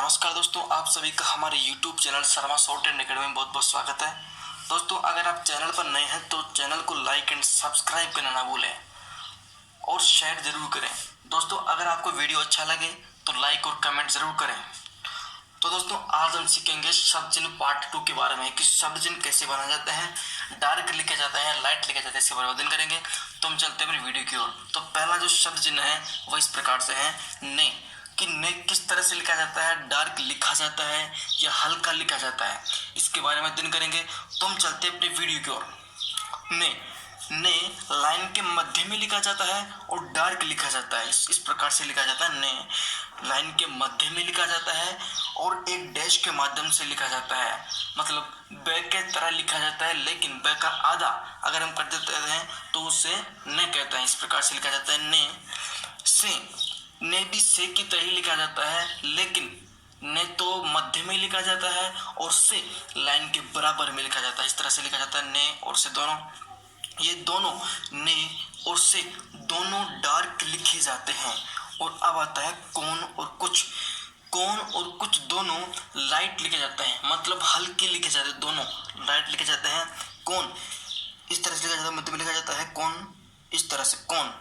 नमस्कार दोस्तों, आप सभी का हमारे YouTube channel Sharma short and academy में बहुत बहुत स्वागत है। दोस्तों, अगर आप चैनल पर नए हैं तो चैनल को लाइक एंड सब्सक्राइब करना ना भूलें और शेयर जरूर करें। दोस्तों, अगर आपको वीडियो अच्छा लगे तो लाइक और कमेंट जरूर करें। तो दोस्तों, आज हम सीखेंगे शब्द चिन्ह पार्ट 2 के बारे में कि शब्द चिन्ह कैसे बनाए जाते हैं, डार्क लिखे जाते हैं, लाइट लिखे जाते हैं, इसके बारे में अध्ययन करेंगे। तो हम चलते हैं वीडियो की ओर। तो पहला जो शब्द चिन्ह है वह इस प्रकार से है ने, कि ने किस तरह से लिखा जाता है, डार्क लिखा जाता है या हल्का लिखा जाता है, इसके बारे में अध्ययन करेंगे। तो हम चलते हैं अपने वीडियो की ओर। ने लाइन के मध्य में लिखा जाता है और डार्क लिखा जाता है। इस प्रकार से लिखा जाता है। ने लाइन के मध्य में लिखा जाता है और एक डैश के माध्यम से लिखा जाता है, मतलब ब के तरह लिखा जाता है, लेकिन ब का आधा अगर हम कर देते हैं तो उसे ने कहते हैं। इस प्रकार से लिखा जाता है। ने भी से की तरह ही लिखा जाता है, लेकिन ने तो मध्य में लिखा जाता है और से लाइन के बराबर में लिखा जाता है। इस तरह से लिखा जाता है। ने और से दोनों, ये दोनों ने और से दोनों डार्क लिखे जाते हैं। और अब आता है कौन और कुछ। कौन और कुछ दोनों लाइट लिखे जाते हैं, मतलब हल्के लिखे जाते हैं, दोनों लाइट लिखे जाते हैं। कौन इस तरह से लिखा जाता है, मध्य में लिखा जाता है। कौन इस तरह से, कौन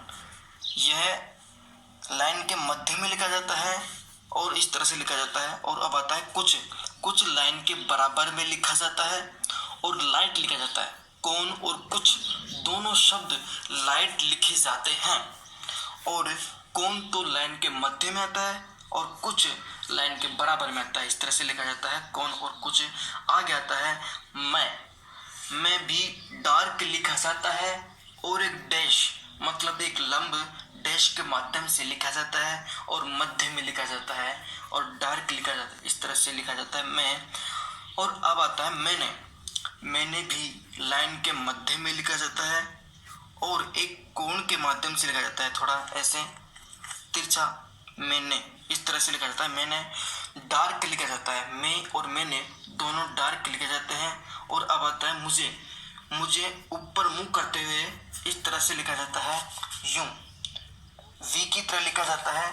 यह लाइन के मध्य में लिखा जाता है और इस तरह से लिखा जाता है। और अब आता है कुछ। कुछ लाइन के बराबर में लिखा जाता है और लाइट लिखा जाता है। कौन और कुछ दोनों शब्द लाइट लिखे जाते हैं और कौन तो लाइन के मध्य में आता है और कुछ लाइन के बराबर में आता है। इस तरह से लिखा जाता है कौन और कुछ। आगे आता है मैं भी डार्क लिखा जाता है और एक डैश, मतलब एक लंब डैश के माध्यम से लिखा जाता है और मध्य में लिखा जाता है और डार्क लिखा जाता है। इस तरह से लिखा जाता है मैं। और अब आता है मैंने भी लाइन के मध्य में लिखा जाता है और एक कोण के माध्यम से लिखा जाता है, थोड़ा ऐसे तिरछा। मैंने इस तरह से लिखा जाता है। मैंने डार्क लिखा जाता है। मैं और मैंने दोनों डार्क लिखे जाते हैं। और अब आता है मुझे ऊपर मुंह करते हुए इस तरह से लिखा जाता है, यूं वी की तरह लिखा जाता है।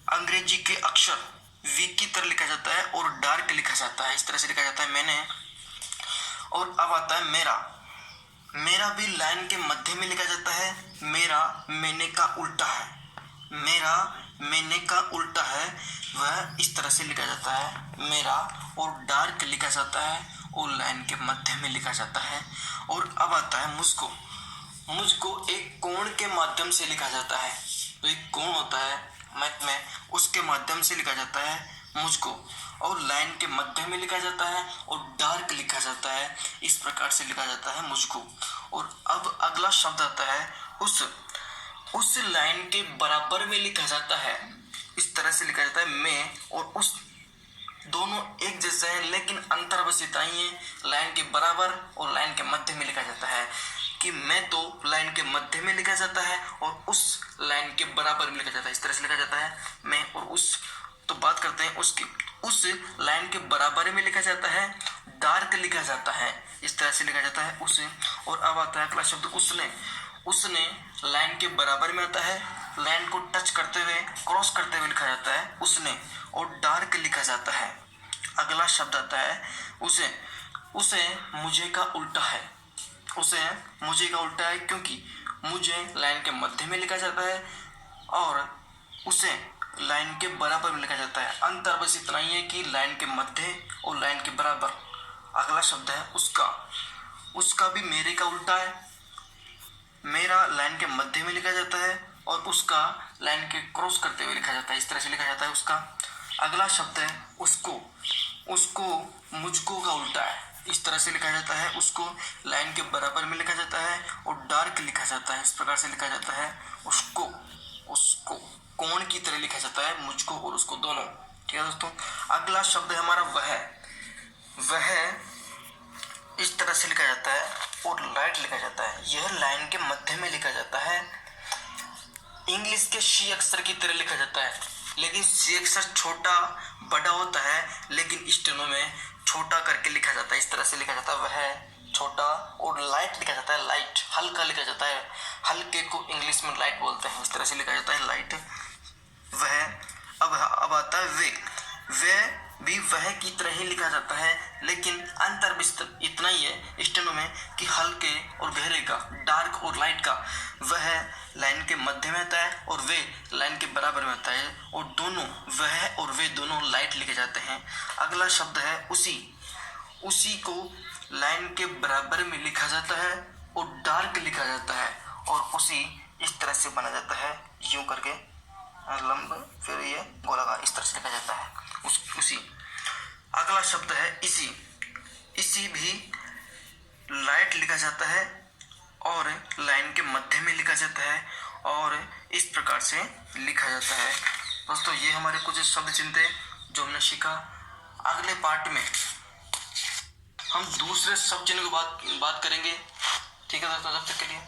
अंग्रेजी के अक्षर वी की तरह लिखा जाता है और डार्क लिखा जाता है। इस तरह से लिखा जाता है मैंने। और अब आता है मेरा भी लाइन के मध्य में लिखा जाता है। मेरा मैंने का उल्टा है। मेरा मैंने का उल्टा है, वह इस तरह से लिखा जाता है मेरा, और डार्क लिखा जाता है और लाइन के मध्य में लिखा जाता है। और अब आता है मुझको एक कोण के माध्यम से लिखा जाता है। तो एक कोण होता है मैथ में, उसके माध्यम से लिखा जाता है मुझको, और लाइन के मध्य में लिखा जाता है और डार्क लिखा जाता है। इस प्रकार से लिखा जाता है मुझको। और अब अगला शब्द आता है उस लाइन के बराबर में लिखा जाता है। इस तरह से लिखा जाता है मैं और उस, दोनों एक जैसे हैं, लेकिन अंतर बस इतना ही है, लाइन के बराबर और लाइन के मध्य में लिखा जाता है। कि मैं तो लाइन के मध्य में लिखा जाता है और उस लाइन के बराबर में लिखा जाता है। इस तरह से लिखा जाता है मैं और उस। तो बात करते हैं उसकी। उस लाइन के बराबर में लिखा जाता है, डार्क लिखा जाता है। इस तरह से लिखा जाता है उसे। और अब आता है अगला शब्द उसने लाइन के बराबर में आता है, लाइन को टच करते हुए, क्रॉस करते हुए लिखा जाता है उसने, और डार्क लिखा जाता है। अगला शब्द आता है उसे मुझे का उल्टा है। उसे मुझे का उल्टा है क्योंकि मुझे लाइन के मध्य में लिखा जाता है और उसे लाइन के बराबर में लिखा जाता है। अंतर बस इतना ही है कि लाइन के मध्य और लाइन के बराबर। अगला शब्द है उसका भी मेरे का उल्टा है। मेरा लाइन के मध्य में लिखा जाता है और उसका लाइन के क्रॉस करते हुए लिखा जाता है। इस तरह से लिखा जाता है उसका। अगला शब्द है उसको मुझको का उल्टा है। इस तरह से लिखा जाता है उसको, लाइन के बराबर में लिखा जाता है और डार्क लिखा जाता है। इस प्रकार से लिखा जाता है उसको कोण की तरह लिखा जाता है, मुझको और उसको दोनों। ठीक है दोस्तों। अगला शब्द है हमारा वह इस तरह से लिखा जाता है और लाइट लिखा जाता है। यह लाइन के मध्य में लिखा जाता है। इंग्लिश के शी अक्षर की तरह लिखा जाता है, लेकिन सी अक्षर छोटा बड़ा होता है, लेकिन स्टेनो में छोटा करके लिखा जाता है। इस तरह से लिखा जाता है वह छोटा, और लाइट लिखा जाता है, लाइट हल्का लिखा जाता है। हल्के को इंग्लिश में लाइट बोलते हैं। इस तरह से लिखा जाता है लाइट वह। अब आता है वह भी वह की तरह ही लिखा जाता है, लेकिन अंतर विस्तार इतना ही है स्टेनो में कि हल्के और गहरे का, डार्क और लाइट का, वह लाइन के मध्य में आता है और वे लाइन के बराबर में आता है, और दोनों वह और वे दोनों लाइट लिखे जाते हैं। अगला शब्द है उसी। उसी को लाइन के बराबर में लिखा जाता है और डार्क लिखा जाता है, और उसी इस तरह से बना जाता है, यूं करके लंब, फिर ये गोलाकार, इस तरह से लिखा जाता है उसी। अगला शब्द है इसी। इसी भी लाइट लिखा जाता है और लाइन के मध्य में लिखा जाता है, और इस प्रकार से लिखा जाता है। दोस्तों ये हमारे कुछ शब्द चिन्ह थे जो हमने सीखा। अगले पार्ट में हम दूसरे शब्द चिन्ह की बात करेंगे। ठीक है दोस्तों, तब तक के लिए